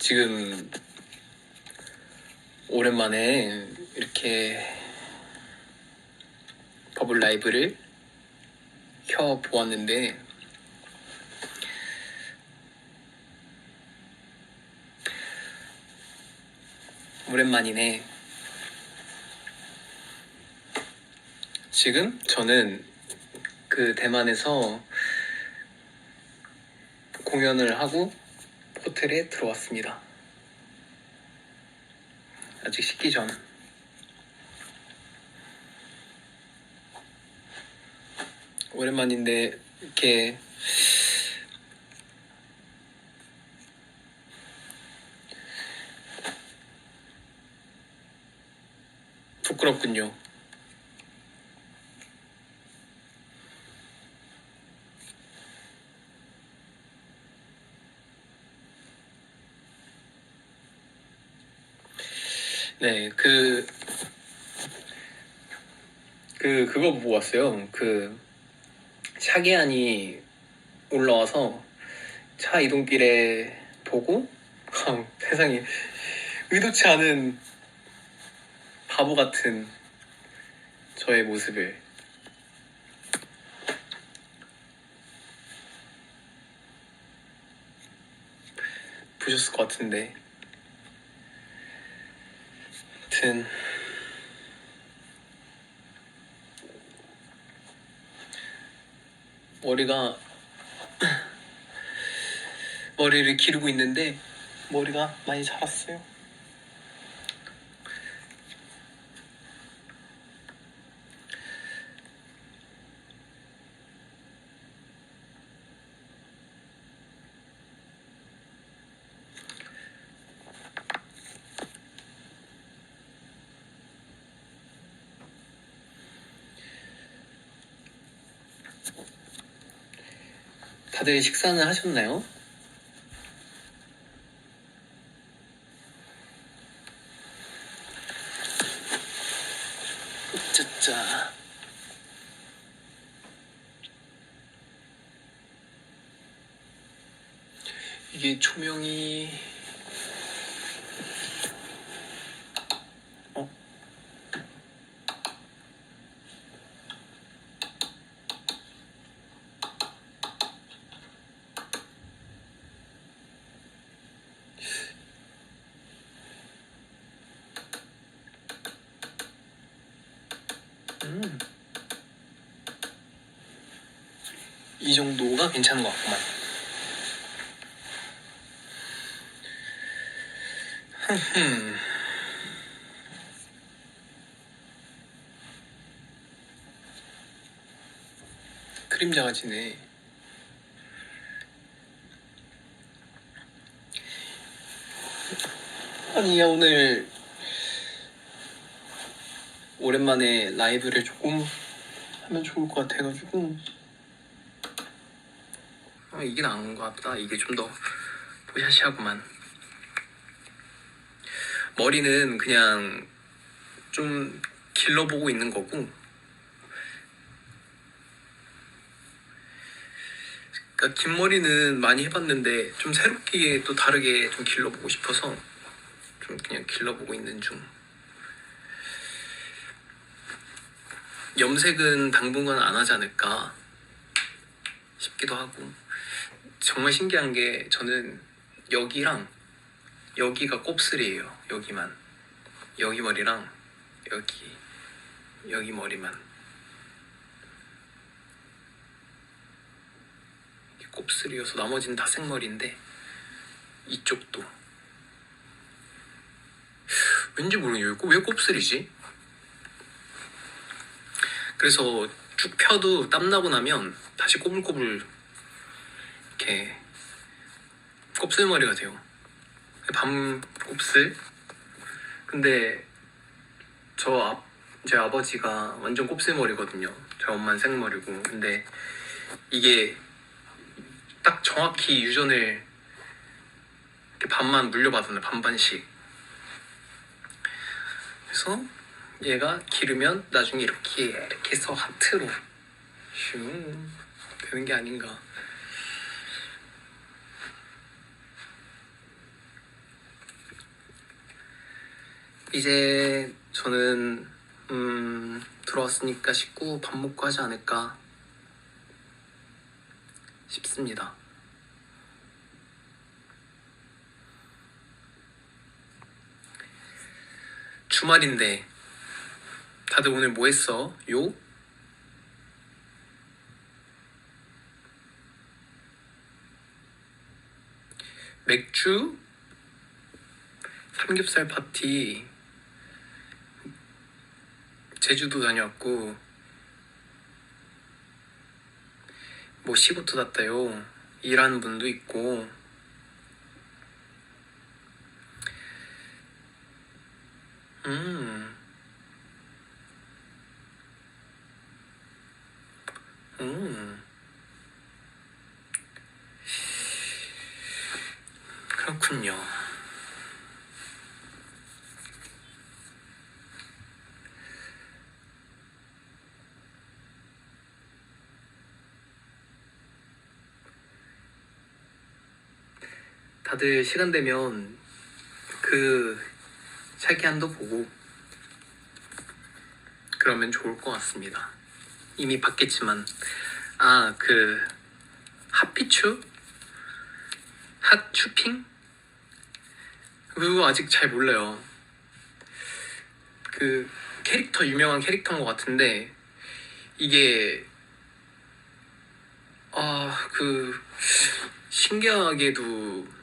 지금 오랜만에 이렇게 버블 라이브를 켜보았는데 오랜만이네. 지금 저는 그 대만에서 공연을 하고 호텔에 들어왔습니다. 아직 씻기 전. 오랜만인데 이렇게 부끄럽군요. 네, 그거 보고 왔어요. 샤기안이 올라와서 차 이동길에 보고 세상에 의도치 않은 바보 같은 저의 모습을 보셨을 것 같은데, 아무튼 머리를 기르고 있는데 머리가 많이 자랐어요. 다들 식사는 하셨나요? 짜짜. 이게 조명이 이 정도가 괜찮은 것 같구만. 그림자가 지네. 아니, 오늘 오랜만에 라이브를 조금 하면 좋을 것 같아가지고 이게 나은 것 같다. 이게 좀 더 보샤시하구만. 머리는 그냥 좀 길러보고 있는 거고, 그러니까 긴 머리는 많이 해봤는데 좀 새롭게 또 다르게 좀 길러보고 싶어서 좀 그냥 길러보고 있는 중. 염색은 당분간 안 하지 않을까 싶기도 하고. 정말 신기한 게 저는 여기랑 여기가 곱슬이에요. 여기만. 여기 머리랑 여기 머리만 곱슬이어서 나머지는 다 생머리인데 이쪽도 왠지 모르겠어요. 왜 곱슬이지? 그래서 쭉 펴도 땀나고 나면 다시 꼬불꼬불 이렇게 곱슬머리가 돼요. 밤 곱슬. 근데 제 아버지가 완전 곱슬머리거든요. 저희 엄마는 생머리고. 근데 이게 딱 정확히 유전을 이렇게 반만 물려받았네. 반반씩. 그래서 얘가 기르면 나중에 이렇게 해서 하트로 슝 되는 게 아닌가. 이제 저는 들어왔으니까 씻고 밥 먹고 하지 않을까 싶습니다. 주말인데 다들 오늘 뭐 했어? 요? 맥주? 삼겹살 파티, 제주도 다녀왔고 뭐 시부터 났다요. 일하는 분도 있고 음, 음, 그렇군요. 다들 시간 되면 그 샤기한도 보고 그러면 좋을 것 같습니다. 이미 봤겠지만 그 핫피추? 핫추핑? 그거 아직 잘 몰라요. 그 캐릭터, 유명한 캐릭터인 것 같은데 이게 그 신기하게도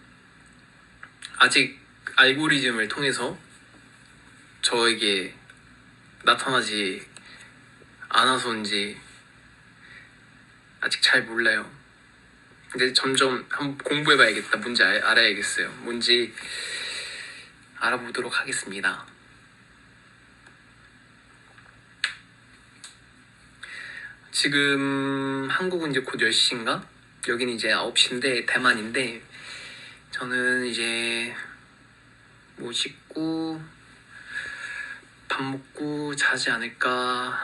아직 알고리즘을 통해서 저에게 나타나지 않아서인지 아직 잘 몰라요. 근데 점점 한번 공부해봐야겠다. 뭔지 알아야겠어요. 뭔지 알아보도록 하겠습니다. 지금 한국은 이제 곧 10시인가? 여기는 이제 9시인데 대만인데 저는 이제 뭐 씻고 밥 먹고 자지 않을까.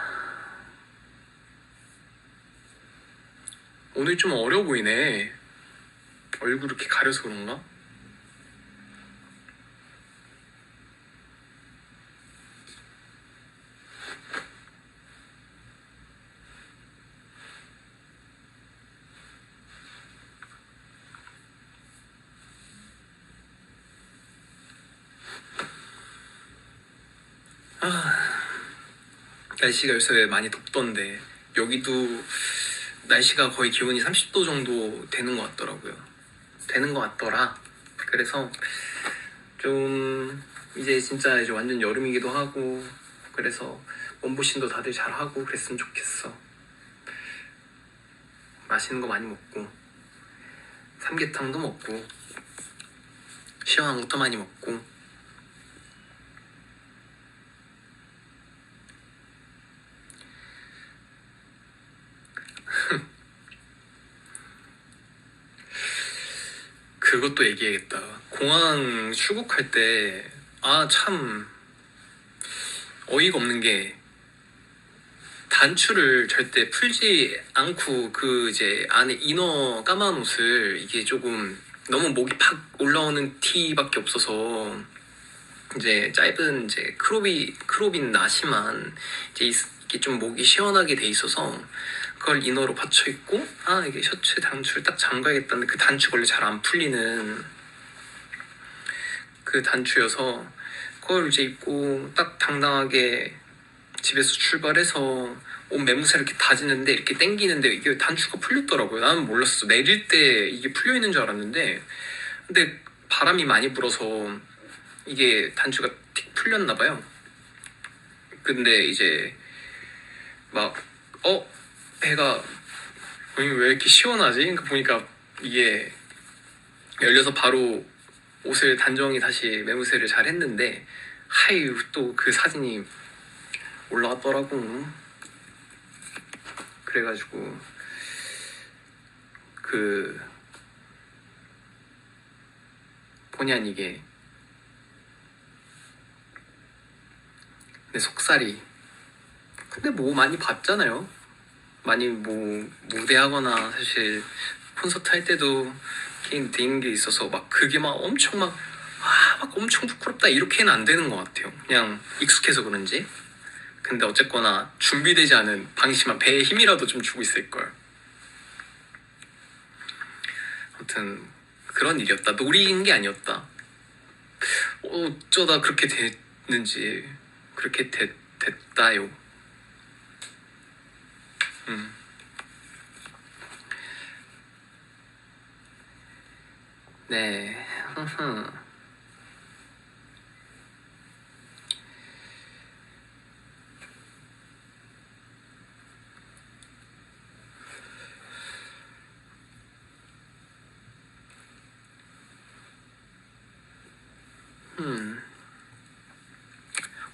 오늘 좀 어려 보이네. 얼굴 이렇게 가려서 그런가? 날씨가 요새 많이 덥던데 여기도 날씨가 거의 기온이 30도 정도 되는 것 같더라고요. 되는 것 같더라. 그래서 좀 이제 진짜 이제 완전 여름이기도 하고 그래서 몸보신도 다들 잘하고 그랬으면 좋겠어. 맛있는 거 많이 먹고 삼계탕도 먹고 시원한 것도 많이 먹고 그것도 얘기해야겠다. 공항 출국할 때 참 어이가 없는 게 단추를 절대 풀지 않고 그 이제 안에 이너 까만 옷을 이게 조금 너무 목이 팍 올라오는 티밖에 없어서 이제 짧은 이제 크롭인 나시만 이제 이게 좀 목이 시원하게 돼 있어서 그걸 이너로 받쳐 입고 이게 셔츠 단추를 딱 잠가야겠다는데 그 단추가 원래 잘 안 풀리는 그 단추여서 그걸 이제 입고 딱 당당하게 집에서 출발해서 옷 매무새 이렇게 다지는데 이렇게 당기는데 이게 단추가 풀렸더라고요. 나는 몰랐어. 내릴 때 이게 풀려 있는 줄 알았는데 근데 바람이 많이 불어서 이게 단추가 틱 풀렸나 봐요. 근데 이제 막 배가 왜 이렇게 시원하지? 그러니까 보니까 이게 열려서 바로 옷을 단정히 다시 매무새를 잘 했는데 하이 또 그 사진이 올라왔더라고. 그래가지고 그 본의 아니게 내 속살이 근데 뭐 많이 봤잖아요. 많이 뭐 무대하거나 사실 콘서트 할 때도 개인 되는 게 있어서 막 그게 막 엄청 막 막 엄청 부끄럽다 이렇게는 안 되는 것 같아요. 그냥 익숙해서 그런지. 근데 어쨌거나 준비되지 않은 방심한 배에 힘이라도 좀 주고 있을걸. 아무튼 그런 일이었다. 노리인 게 아니었다. 어쩌다 그렇게 됐는지 그렇게 됐다요. 네.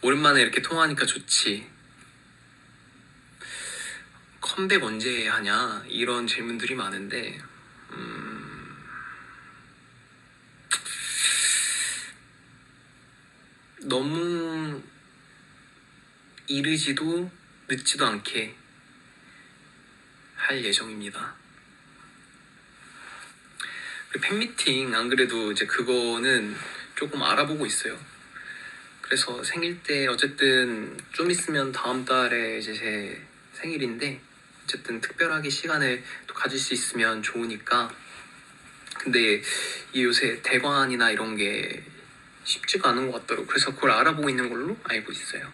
오랜만에 이렇게 통화하니까 좋지. 컴백 언제 하냐 이런 질문들이 많은데 너무 이르지도 늦지도 않게 할 예정입니다. 팬미팅 안 그래도 이제 그거는 조금 알아보고 있어요. 그래서 생일 때 어쨌든 좀 있으면 다음 달에 이제 제 생일인데 어쨌든 특별하게 시간을 또 가질 수 있으면 좋으니까. 근데 이 요새 대관이나 이런 게 쉽지가 않은 것 같더라고요. 그래서 그걸 알아보고 있는 걸로 알고 있어요.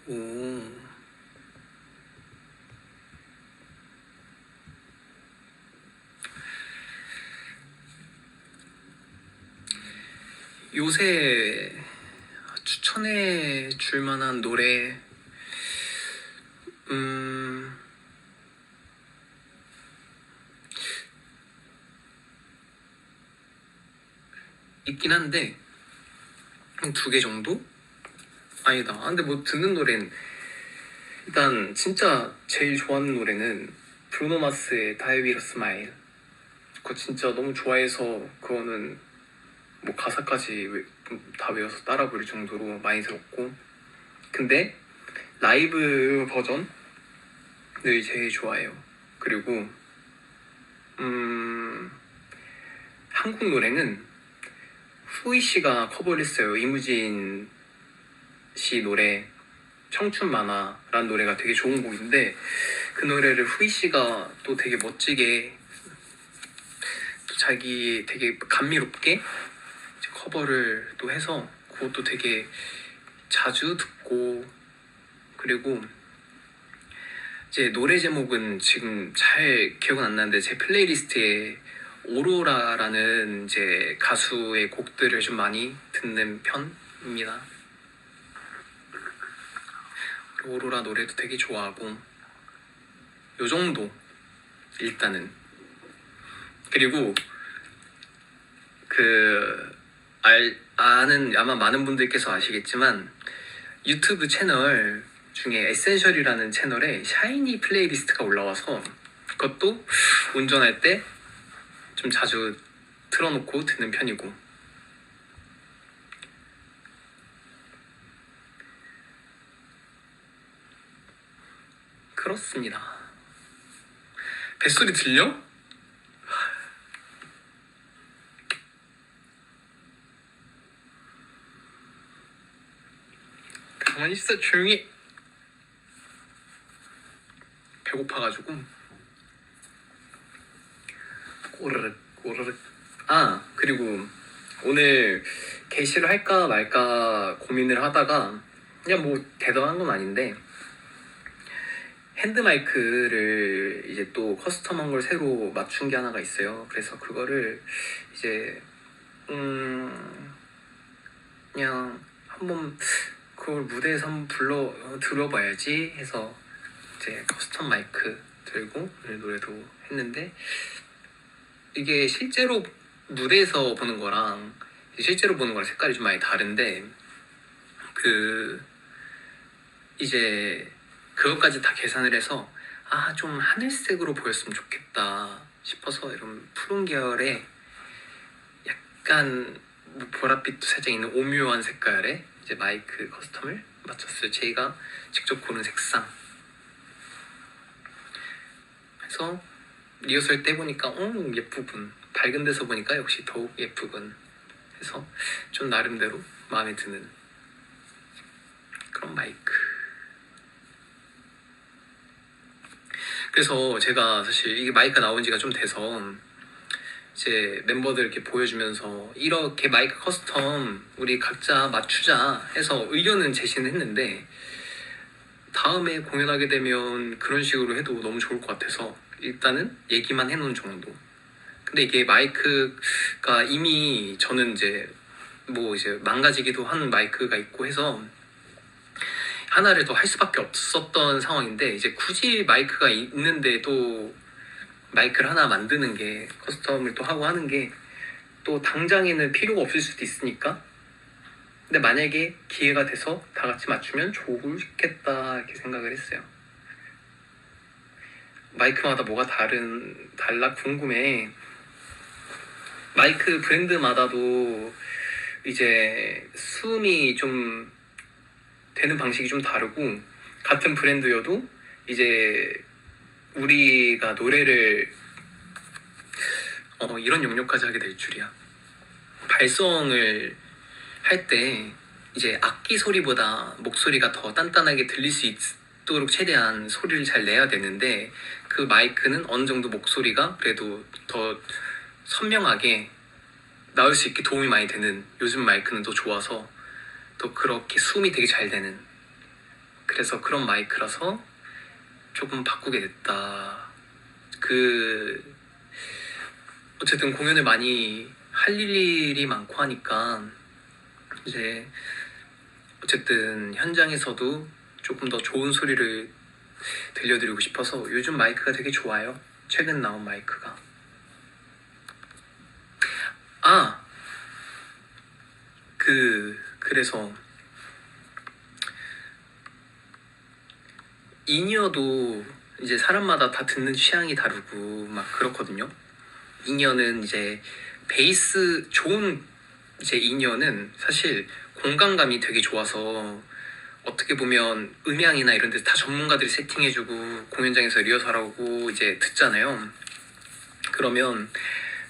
오. 요새 추천해 줄 만한 노래 있긴 한데 한 2개 정도? 아니다. 근데 뭐 듣는 노래는 일단 진짜 제일 좋아하는 노래는 브루노 마스의 Die With A Smile. 그거 진짜 너무 좋아해서 그거는 뭐 가사까지 다 외워서 따라 부를 정도로 많이 들었고. 근데 라이브 버전을 제일 좋아해요. 그리고 한국 노래는 후이 씨가 커버를 했어요. 이무진 씨 노래 청춘 만화라는 노래가 되게 좋은 곡인데 그 노래를 후이 씨가 또 되게 멋지게 또 자기 되게 감미롭게 커버를 또 해서 그것도 되게 자주 듣고. 그리고 이제 노래 제목은 지금 잘 기억은 안 나는데 제 플레이리스트에 오로라라는 이제 가수의 곡들을 좀 많이 듣는 편입니다. 오로라 노래도 되게 좋아하고 요 정도 일단은. 그리고 아는 아마 많은 분들께서 아시겠지만 유튜브 채널 중에 에센셜이라는 채널에 샤이니 플레이리스트가 올라와서 그것도 운전할 때 좀 자주 틀어놓고 듣는 편이고. 그렇습니다. 뱃소리 들려? 가만히 있어, 조용히. 배고파가지고 꼬르륵. 그리고 오늘 게시를 할까 말까 고민을 하다가 그냥 뭐 대단한 건 아닌데 핸드마이크를 이제 또 커스텀한 걸 새로 맞춘 게 하나가 있어요. 그래서 그거를 이제 그냥 한번 그걸 무대에서 한번 들어봐야지 해서 이제 커스텀 마이크 들고 노래도 했는데 이게 실제로 무대에서 보는 거랑 실제로 보는 거랑 색깔이 좀 많이 다른데 이제 그것까지 다 계산을 해서 좀 하늘색으로 보였으면 좋겠다 싶어서 이런 푸른 계열의 약간 보랏빛도 살짝 있는 오묘한 색깔의 이제 마이크 커스텀을 마쳤어요. 제가 직접 고른 색상. 그래서 리허설 때 보니까 예쁘군. 밝은 데서 보니까 역시 더욱 예쁘군. 해서 좀 나름대로 마음에 드는 그런 마이크. 그래서 제가 사실 이게 마이크가 나온 지가 좀 돼서 이제 멤버들 이렇게 보여주면서 이렇게 마이크 커스텀 우리 각자 맞추자 해서 의견은 제시는 했는데, 다음에 공연하게 되면 그런 식으로 해도 너무 좋을 것 같아서 일단은 얘기만 해놓은 정도. 근데 이게 마이크가 이미 저는 이제 망가지기도 한 마이크가 있고 해서 하나를 더 할 수밖에 없었던 상황인데, 이제 굳이 마이크가 있는데 또 마이크를 하나 만드는 게, 커스텀을 또 하고 하는 게 또 당장에는 필요가 없을 수도 있으니까, 근데 만약에 기회가 돼서 다 같이 맞추면 좋겠다 이렇게 생각을 했어요. 마이크마다 뭐가 달라 궁금해. 마이크 브랜드마다도 이제 수음이 좀 되는 방식이 좀 다르고, 같은 브랜드여도 이제 우리가 노래를 이런 용역까지 하게 될 줄이야. 발성을 할 때 이제 악기 소리보다 목소리가 더 단단하게 들릴 수 있도록 최대한 소리를 잘 내야 되는데, 그 마이크는 어느 정도 목소리가 그래도 더 선명하게 나올 수 있게 도움이 많이 되는, 요즘 마이크는 또 좋아서 또 그렇게 수음이 되게 잘 되는, 그래서 그런 마이크라서 조금 바꾸게 됐다. 어쨌든 공연을 많이 할 일이 많고 하니까 이제 어쨌든 현장에서도 조금 더 좋은 소리를 들려드리고 싶어서 요즘 마이크가 되게 좋아요. 최근 나온 마이크가. 그래서 인이어도 이제 사람마다 다 듣는 취향이 다르고 막 그렇거든요. 인이어는 이제 베이스 좋은 이제 인이어는 사실 공간감이 되게 좋아서, 어떻게 보면 음향이나 이런 데서 다 전문가들이 세팅해주고 공연장에서 리허설하고 이제 듣잖아요. 그러면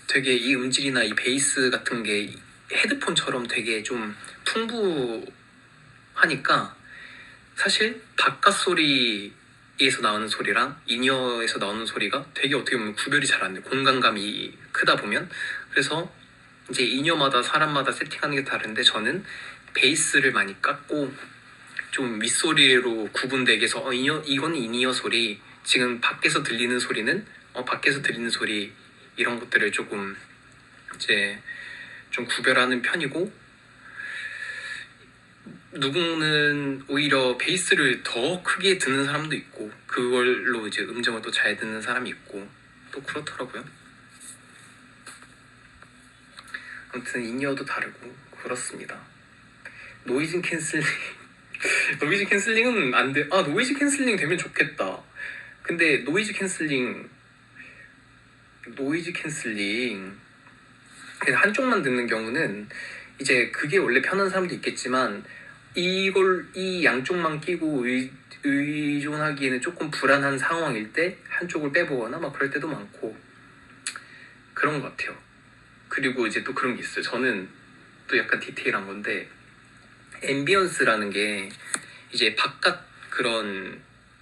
되게 이 음질이나 이 베이스 같은 게 헤드폰처럼 되게 좀 풍부하니까 사실 바깥 소리에서 나오는 소리랑 인이어에서 나오는 소리가 되게 어떻게 보면 구별이 잘 안 돼. 공간감이 크다 보면. 그래서 이제 인이어마다 사람마다 세팅하는 게 다른데, 저는 베이스를 많이 깎고 좀 윗소리로 구분되게 해서 이거는 인이어 소리, 지금 밖에서 들리는 소리는 밖에서 들리는 소리, 이런 것들을 조금 이제 좀 구별하는 편이고, 누구는 오히려 베이스를 더 크게 듣는 사람도 있고 그걸로 이제 음정을 또 잘 듣는 사람이 있고 또 그렇더라고요. 아무튼 인이어도 다르고 그렇습니다. 노이즈 캔슬링 노이즈 캔슬링은 안 돼. 노이즈 캔슬링 되면 좋겠다. 근데 노이즈 캔슬링 한쪽만 듣는 경우는 이제 그게 원래 편한 사람도 있겠지만, 이 양쪽만 끼고 의존하기에는 조금 불안한 상황일 때 한쪽을 빼보거나 막 그럴 때도 많고 그런 것 같아요. 그리고 이제 또 그런 게 있어요. 저는 또 약간 디테일한 건데, 앰비언스라는 게 이제 바깥 그런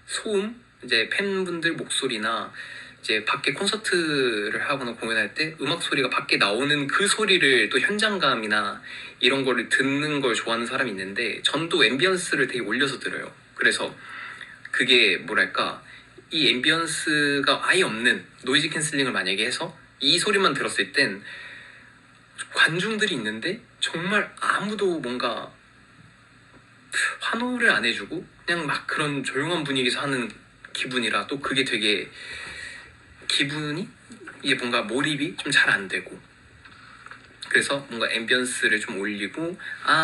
소음, 이제 팬분들 목소리나 이제 밖에 콘서트를 하거나 공연할 때 음악 소리가 밖에 나오는 그 소리를 또 현장감이나 이런 거를 듣는 걸 좋아하는 사람이 있는데, 전 또 앰비언스를 되게 올려서 들어요. 그래서 그게 뭐랄까, 이 앰비언스가 아예 없는 노이즈 캔슬링을 만약에 해서 이 소리만 들었을 땐 관중들이 있는데 정말 아무도 뭔가 환호를 안 해주고 그냥 막 그런 조용한 분위기에서 하는 기분이라, 또 그게 되게 기분이 이게 뭔가 몰입이 좀 잘 안 되고, 그래서 뭔가 앰비언스를 좀 올리고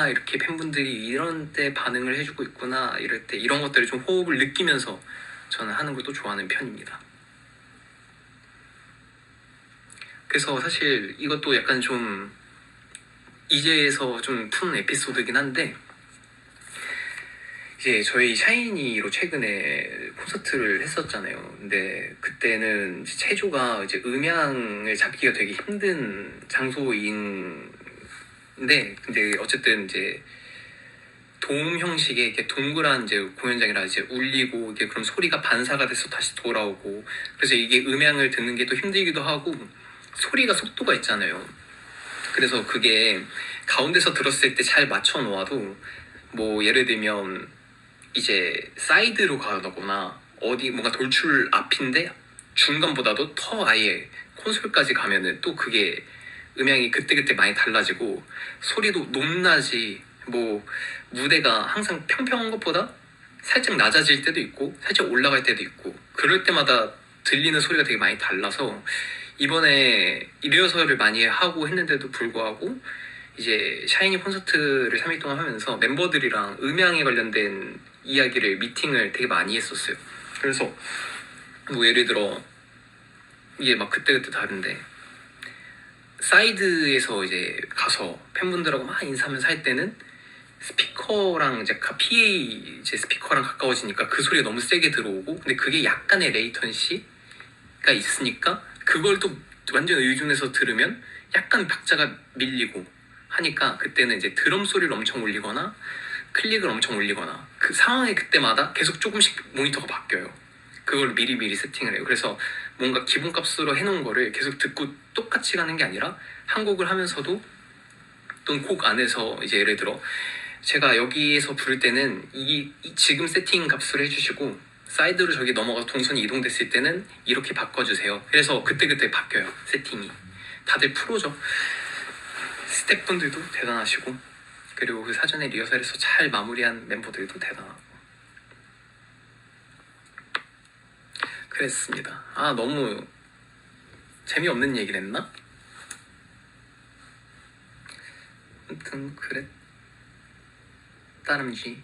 이렇게 팬분들이 이런 때 반응을 해주고 있구나, 이럴 때 이런 것들을 좀 호흡을 느끼면서 저는 하는 걸 또 좋아하는 편입니다. 그래서 사실 이것도 약간 좀 이제에서 좀 푸는 에피소드긴 한데, 이제 저희 샤이니로 최근에 콘서트를 했었잖아요. 근데 그때는 이제 체조가 이제 음향을 잡기가 되게 힘든 장소인데, 근데 어쨌든 이제 돔 형식의 이렇게 동그란 이제 공연장이라 이제 울리고 이게 그럼 소리가 반사가 돼서 다시 돌아오고, 그래서 이게 음향을 듣는 게 또 힘들기도 하고 소리가 속도가 있잖아요. 그래서 그게 가운데서 들었을 때 잘 맞춰 놓아도 뭐 예를 들면 이제 사이드로 가거나 어디 뭔가 돌출 앞인데 중간보다도 더 아예 콘솔까지 가면은 또 그게 음향이 그때그때 많이 달라지고 소리도 높낮이 뭐 무대가 항상 평평한 것보다 살짝 낮아질 때도 있고 살짝 올라갈 때도 있고 그럴 때마다 들리는 소리가 되게 많이 달라서 이번에 리허설을 많이 하고 했는데도 불구하고 이제 샤이니 콘서트를 3일 동안 하면서 멤버들이랑 음향에 관련된 이야기를 미팅을 되게 많이 했었어요. 그래서 뭐 예를 들어 이게 막 그때그때 다른데 사이드에서 이제 가서 팬분들하고 막 인사하면서 할 때는 스피커랑 이제 PA 이제 스피커랑 가까워지니까 그 소리가 너무 세게 들어오고 근데 그게 약간의 레이턴시가 있으니까 그걸 또 완전 의존해서 들으면 약간 박자가 밀리고 하니까 그때는 이제 드럼 소리를 엄청 올리거나 클릭을 엄청 올리거나 그 상황에 그때마다 계속 조금씩 모니터가 바뀌어요. 그걸 미리미리 세팅을 해요. 그래서 뭔가 기본값으로 해놓은 거를 계속 듣고 똑같이 가는 게 아니라 한 곡을 하면서도 또 곡 안에서 이제 예를 들어 제가 여기에서 부를 때는 이 지금 세팅 값을 해주시고 사이드로 저기 넘어가서 동선이 이동됐을 때는 이렇게 바꿔주세요. 그래서 그때그때 바뀌어요. 세팅이. 다들 프로죠. 스태프분들도 대단하시고 그리고 그 사전에 리허설에서 잘 마무리한 멤버들도 대단하고 그랬습니다. 아 너무 재미없는 얘기를 했나? 아무튼 그랬다름쥐.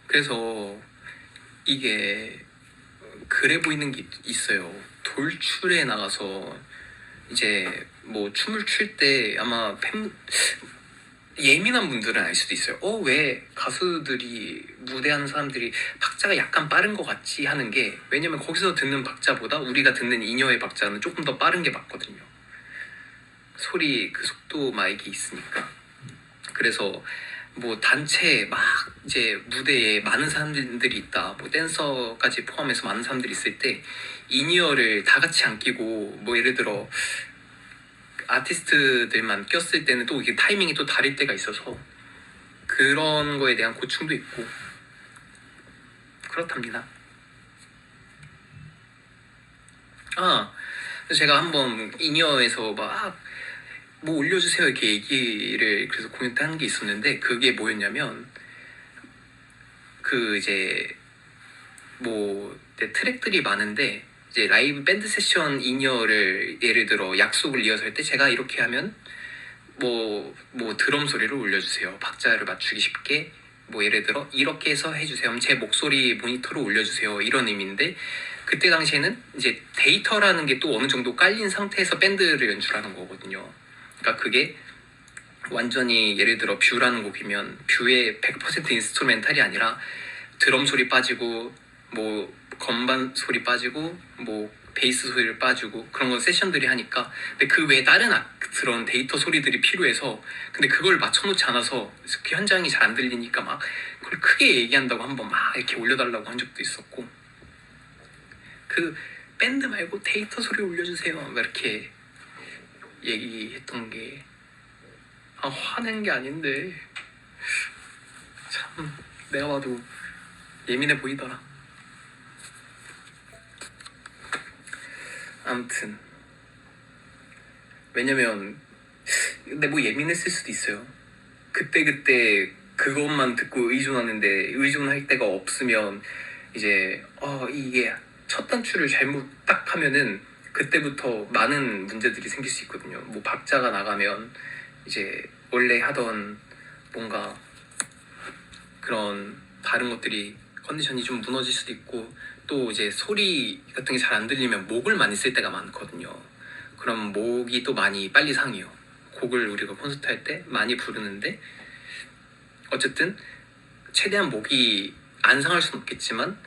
그래서 이게 그래 보이는 게 있어요. 돌출에 나가서 이제 뭐 춤을 출 때 아마 예민한 분들은 알 수도 있어요. 왜 가수들이 무대하는 사람들이 박자가 약간 빠른 것 같지 하는 게 왜냐면 거기서 듣는 박자보다 우리가 듣는 인여의 박자는 조금 더 빠른 게 맞거든요. 소리 그 속도 막 이게 있으니까. 그래서 뭐 단체 막 이제 무대에 많은 사람들이 있다. 뭐 댄서까지 포함해서 많은 사람들이 있을 때 인이어를 다 같이 안 끼고 뭐 예를 들어 아티스트들만 꼈을 때는 또 이게 타이밍이 또 다를 때가 있어서 그런 거에 대한 고충도 있고 그렇답니다. 그래서 제가 한번 인이어에서 막 뭐 올려주세요 이렇게 얘기를 그래서 공연 때 하는 게 있었는데 그게 뭐였냐면 그 이제 뭐 트랙들이 많은데 이제 라이브 밴드 세션 인이어를 예를 들어 약속을 이어설 때 제가 이렇게 하면 뭐 드럼 소리를 올려주세요. 박자를 맞추기 쉽게 뭐 예를 들어 이렇게 해서 해주세요. 제 목소리 모니터로 올려주세요. 이런 의미인데 그때 당시에는 이제 데이터라는 게 또 어느 정도 깔린 상태에서 밴드를 연출하는 거거든요. 그러니까 그게 완전히 예를 들어 뷰라는 곡이면 뷰의 100% 인스트루멘탈이 아니라 드럼 소리 빠지고 뭐 건반 소리 빠지고 뭐 베이스 소리를 빠지고 그런 건 세션들이 하니까 근데 그 외에 다른 그런 데이터 소리들이 필요해서 근데 그걸 맞춰놓지 않아서 그 현장이 잘 안 들리니까 막 그걸 크게 얘기한다고 한번 막 이렇게 올려달라고 한 적도 있었고 그 밴드 말고 데이터 소리 올려주세요 막 이렇게 얘기했던 게 화낸 게 아닌데 참 내가 봐도 예민해 보이더라. 아무튼 왜냐면 근데 뭐 예민했을 수도 있어요. 그때 그것만 듣고 의존하는데 의존할 데가 없으면 이제 이게 첫 단추를 잘못 딱 하면은 그때부터 많은 문제들이 생길 수 있거든요. 뭐 박자가 나가면 이제 원래 하던 뭔가 그런 다른 것들이 컨디션이 좀 무너질 수도 있고 또 이제 소리 같은 게 잘 안 들리면 목을 많이 쓸 때가 많거든요. 그럼 목이 또 많이 빨리 상해요. 곡을 우리가 콘서트 할 때 많이 부르는데 어쨌든 최대한 목이 안 상할 수는 없겠지만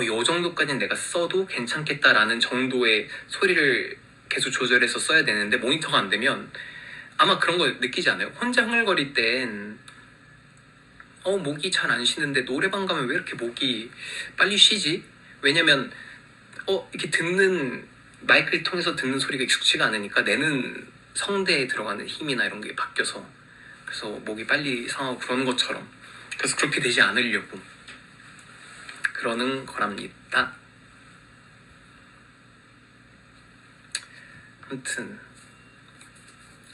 요 정도까지는 내가 써도 괜찮겠다라는 정도의 소리를 계속 조절해서 써야 되는데 모니터가 안 되면 아마 그런 거 느끼지 않아요? 혼자 흥얼거릴 땐 목이 잘 안 쉬는데 노래방 가면 왜 이렇게 목이 빨리 쉬지? 왜냐면 이렇게 듣는 마이크를 통해서 듣는 소리가 익숙치가 않으니까 내는 성대에 들어가는 힘이나 이런 게 바뀌어서 그래서 목이 빨리 상하고 그러는 것처럼 그래서 그렇게 되지 않으려고 그러는 거랍니다. 아무튼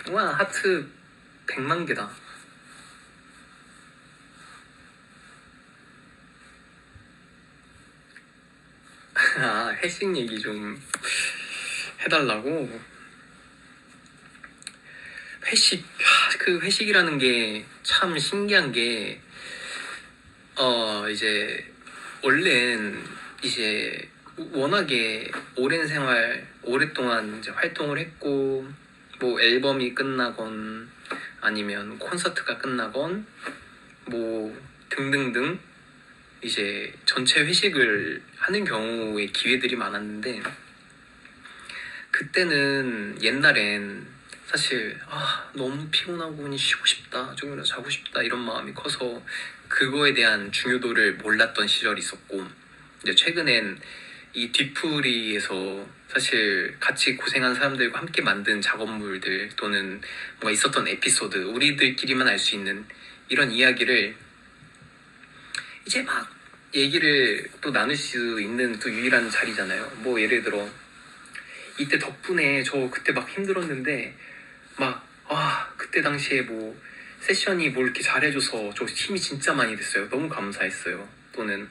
와 하트 100만 개다. 회식 얘기 좀 해달라고. 회식 그 회식이라는 게 참 신기한 게 이제 원래는 이제 워낙에 오랜 생활 오랫동안 이제 활동을 했고 뭐 앨범이 끝나건 아니면 콘서트가 끝나건 뭐 등등등 이제 전체 회식을 하는 경우의 기회들이 많았는데 그때는 옛날엔 사실 너무 피곤하고 그냥 쉬고 싶다 조금이라도 자고 싶다 이런 마음이 커서 그거에 대한 중요도를 몰랐던 시절이 있었고 이제 최근엔 이 뒤풀이에서 사실 같이 고생한 사람들과 함께 만든 작업물들 또는 뭔가 있었던 에피소드 우리들끼리만 알 수 있는 이런 이야기를 이제 막 얘기를 또 나눌 수 있는 또 유일한 자리잖아요. 뭐 예를 들어 이때 덕분에 저 그때 막 힘들었는데 그때 당시에 뭐 세션이 뭘 이렇게 잘해줘서 저 힘이 진짜 많이 됐어요. 너무 감사했어요. 또는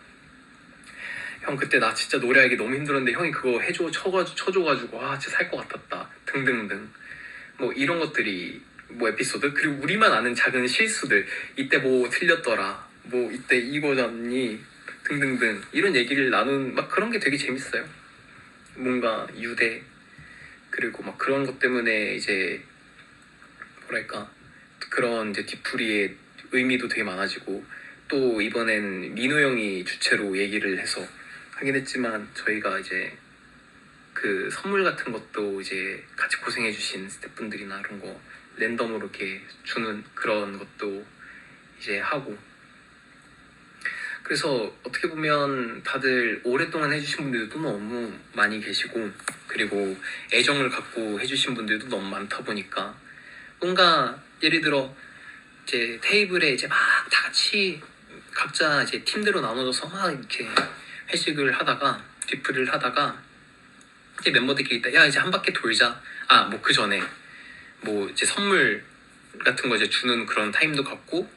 형 그때 나 진짜 노래하기 너무 힘들었는데 형이 그거 쳐줘가지고 진짜 살 것 같았다 등등등 뭐 이런 것들이 뭐 에피소드 그리고 우리만 아는 작은 실수들 이때 뭐 틀렸더라 뭐 이때 이거잖니 등등등 이런 얘기를 나눈 막 그런 게 되게 재밌어요. 뭔가 유대 그리고 막 그런 것 때문에 이제 뭐랄까 그런 이제 뒤풀이의 의미도 되게 많아지고 또 이번엔 민호 형이 주체로 얘기를 해서 하긴 했지만 저희가 이제 그 선물 같은 것도 이제 같이 고생해주신 스태프분들이나 이런 거 랜덤으로 이렇게 주는 그런 것도 이제 하고 그래서 어떻게 보면 다들 오랫동안 해주신 분들도 너무 많이 계시고 그리고 애정을 갖고 해주신 분들도 너무 많다 보니까 뭔가 예를 들어 이제 테이블에 이제 막 다 같이 각자 이제 팀대로 나눠져서 막 이렇게 회식을 하다가 뒤풀이를 하다가 이제 멤버들끼리 있다 야 이제 한 바퀴 돌자 뭐 그 전에 뭐 이제 선물 같은 거 이제 주는 그런 타임도 갖고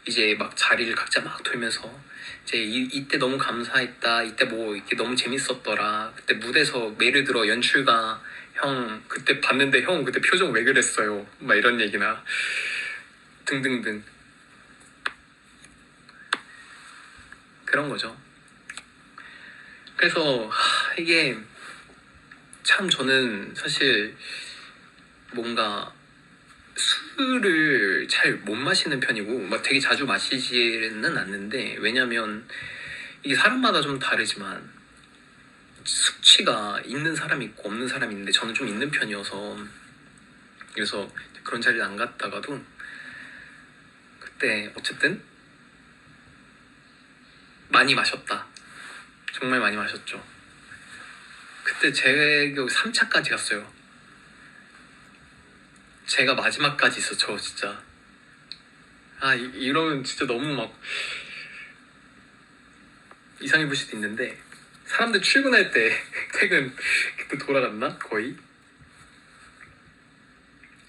이제 막 자리를 각자 막 돌면서 이제 이때 너무 감사했다 이때 뭐 이게 너무 재밌었더라 그때 무대에서 예를 들어 연출가 형 그때 봤는데 형 그때 표정 왜 그랬어요 막 이런 얘기나 등등등 그런 거죠. 그래서 이게 참 저는 사실 뭔가 술을 잘 못 마시는 편이고 막 되게 자주 마시지는 않는데 왜냐면 이게 사람마다 좀 다르지만 숙취가 있는 사람이 있고 없는 사람이 있는데 저는 좀 있는 편이어서 그래서 그런 자리를 안 갔다가도 그때 어쨌든 많이 마셨다. 정말 많이 마셨죠. 그때 제 기억 3차까지 갔어요. 제가 마지막까지 있어. 저 진짜 이러면 진짜 너무 막 이상해 보일 수도 있는데 사람들 출근할 때 퇴근 그때 돌아갔나? 거의?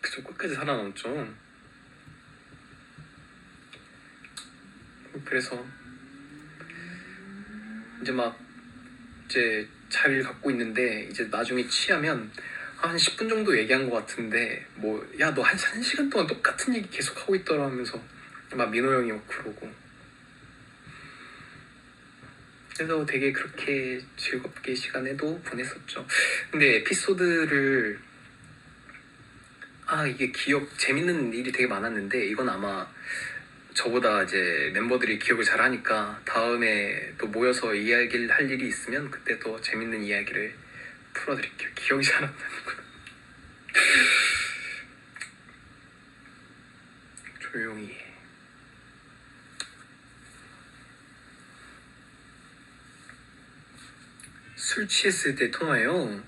그저 끝까지 살아남죠. 그래서 이제 막 이제 자리를 갖고 있는데 이제 나중에 취하면 한 10분 정도 얘기한 것 같은데 뭐 야 너 한 1시간 동안 똑같은 얘기 계속 하고 있더라 하면서 막 민호 형이 막 그러고 그래서 되게 그렇게 즐겁게 시간에도 보냈었죠. 근데 에피소드를 이게 재밌는 일이 되게 많았는데 이건 아마 저보다 이제 멤버들이 기억을 잘 하니까 다음에 또 모여서 이야기를 할 일이 있으면 그때 또 재밌는 이야기를 풀어드릴게요. 기억이 잘 안 나는 거. 조용히 해. 술 취했을 때 통화요.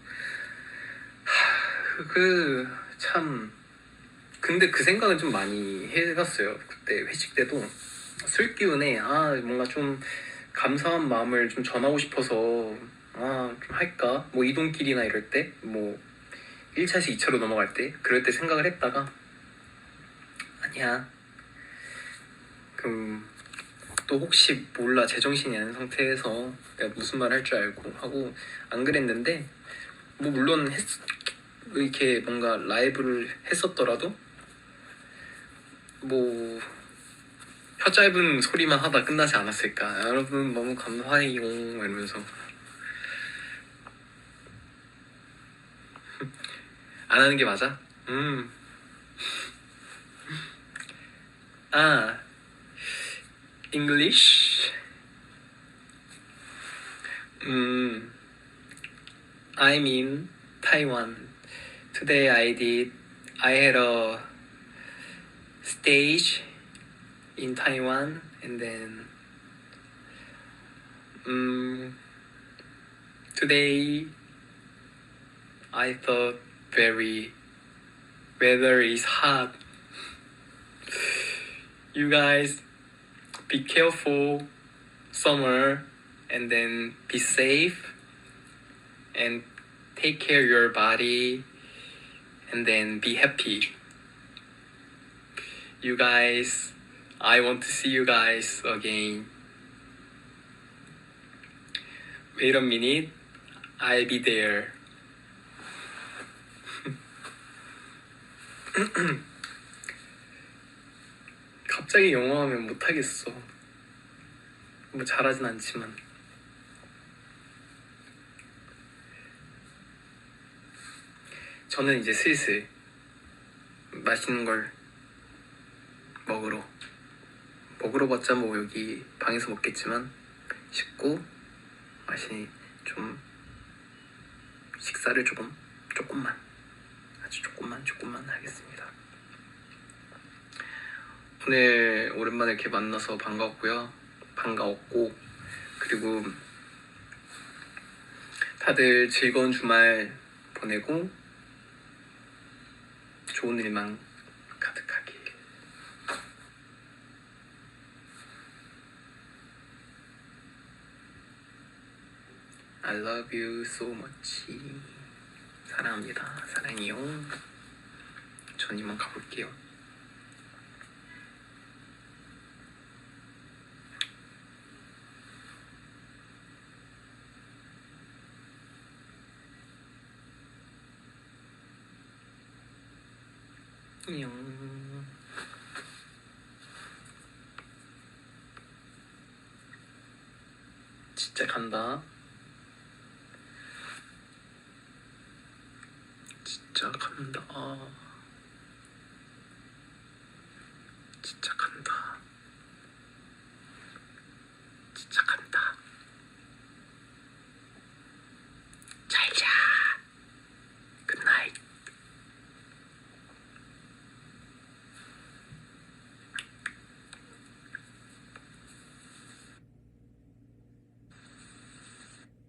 참. 근데 그 생각은 좀 많이 해봤어요. 그때 회식 때도 술 기운에 뭔가 좀 감사한 마음을 좀 전하고 싶어서 좀 할까? 뭐 이동길이나 이럴 때 뭐 1차에서 2차로 넘어갈 때 그럴 때 생각을 했다가 아니야. 그럼 또 혹시 몰라 제정신이 아닌 상태에서 내가 무슨 말 할 줄 알고 하고 안 그랬는데 뭐 물론 이렇게 뭔가 라이브를 했었더라도 뭐 혀 짧은 소리만 하다 끝나지 않았을까. 여러분 너무 감사해요 이러면서 안 하는 게 맞아? English? I'm in Taiwan. Today I had a stage in Taiwan and then today I thought very weather is hot. You guys be careful summer and then be safe and take care of your body and then be happy. You guys, I want to see you guys again. Wait a minute, I'll be there. 갑자기 영어 하면 못하겠어. 뭐 잘하진 않지만. 저는 이제 슬슬 맛있는 걸 먹으러 봤자 뭐 여기 방에서 먹겠지만 씻고 식사를 조금만 아주 조금만 하겠습니다. 오늘 오랜만에 이렇게 만나서 반가웠고 그리고 다들 즐거운 주말 보내고 좋은 일만 가득하길. I love you so much. 사랑합니다. 사랑해요. 전 이만 가볼게요. 안녕. 진짜 간다. 진짜 간다.